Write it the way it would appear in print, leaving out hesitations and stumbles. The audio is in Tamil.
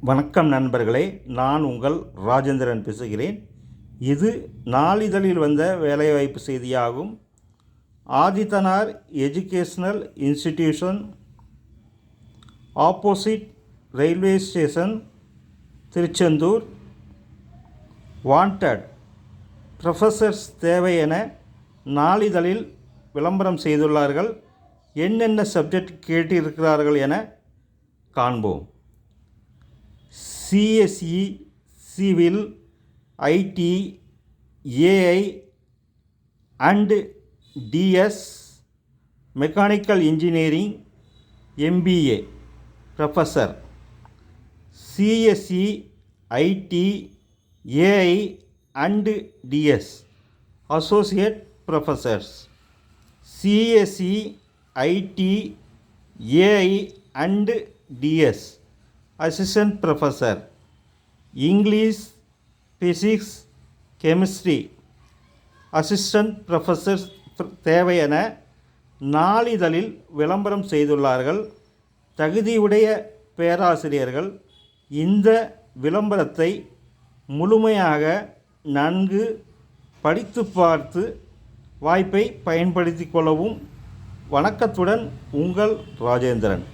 வணக்கம் நண்பர்களே, நான் உங்கள் ராஜேந்திரன் பேசுகிறேன். இது நாளிதழில் வந்த வேலைவாய்ப்பு செய்தியாகும். Adithanar educational institution, opposite railway station, Tiruchendur. Wanted professors தேவை என நாளிதழில் விளம்பரம் செய்துள்ளார்கள். என்னென்ன சப்ஜெக்ட் கேட்டிருக்கிறார்கள் என காண்போம். CSE, civil, IT, AI and DS, mechanical engineering, MBA professor. CSE, IT, AI and DS associate professors. CSE, IT, AI and DS assistant professor. English, physics, chemistry assistant professor தேவை என நாளிதழில் விளம்பரம் செய்துள்ளார்கள். தகுதியுடைய பேராசிரியர்கள் இந்த விளம்பரத்தை முழுமையாக நன்கு படித்து பார்த்து வாய்ப்பை பயன்படுத்தி கொள்ளவும். வணக்கத்துடன் உங்கள் ராஜேந்திரன்.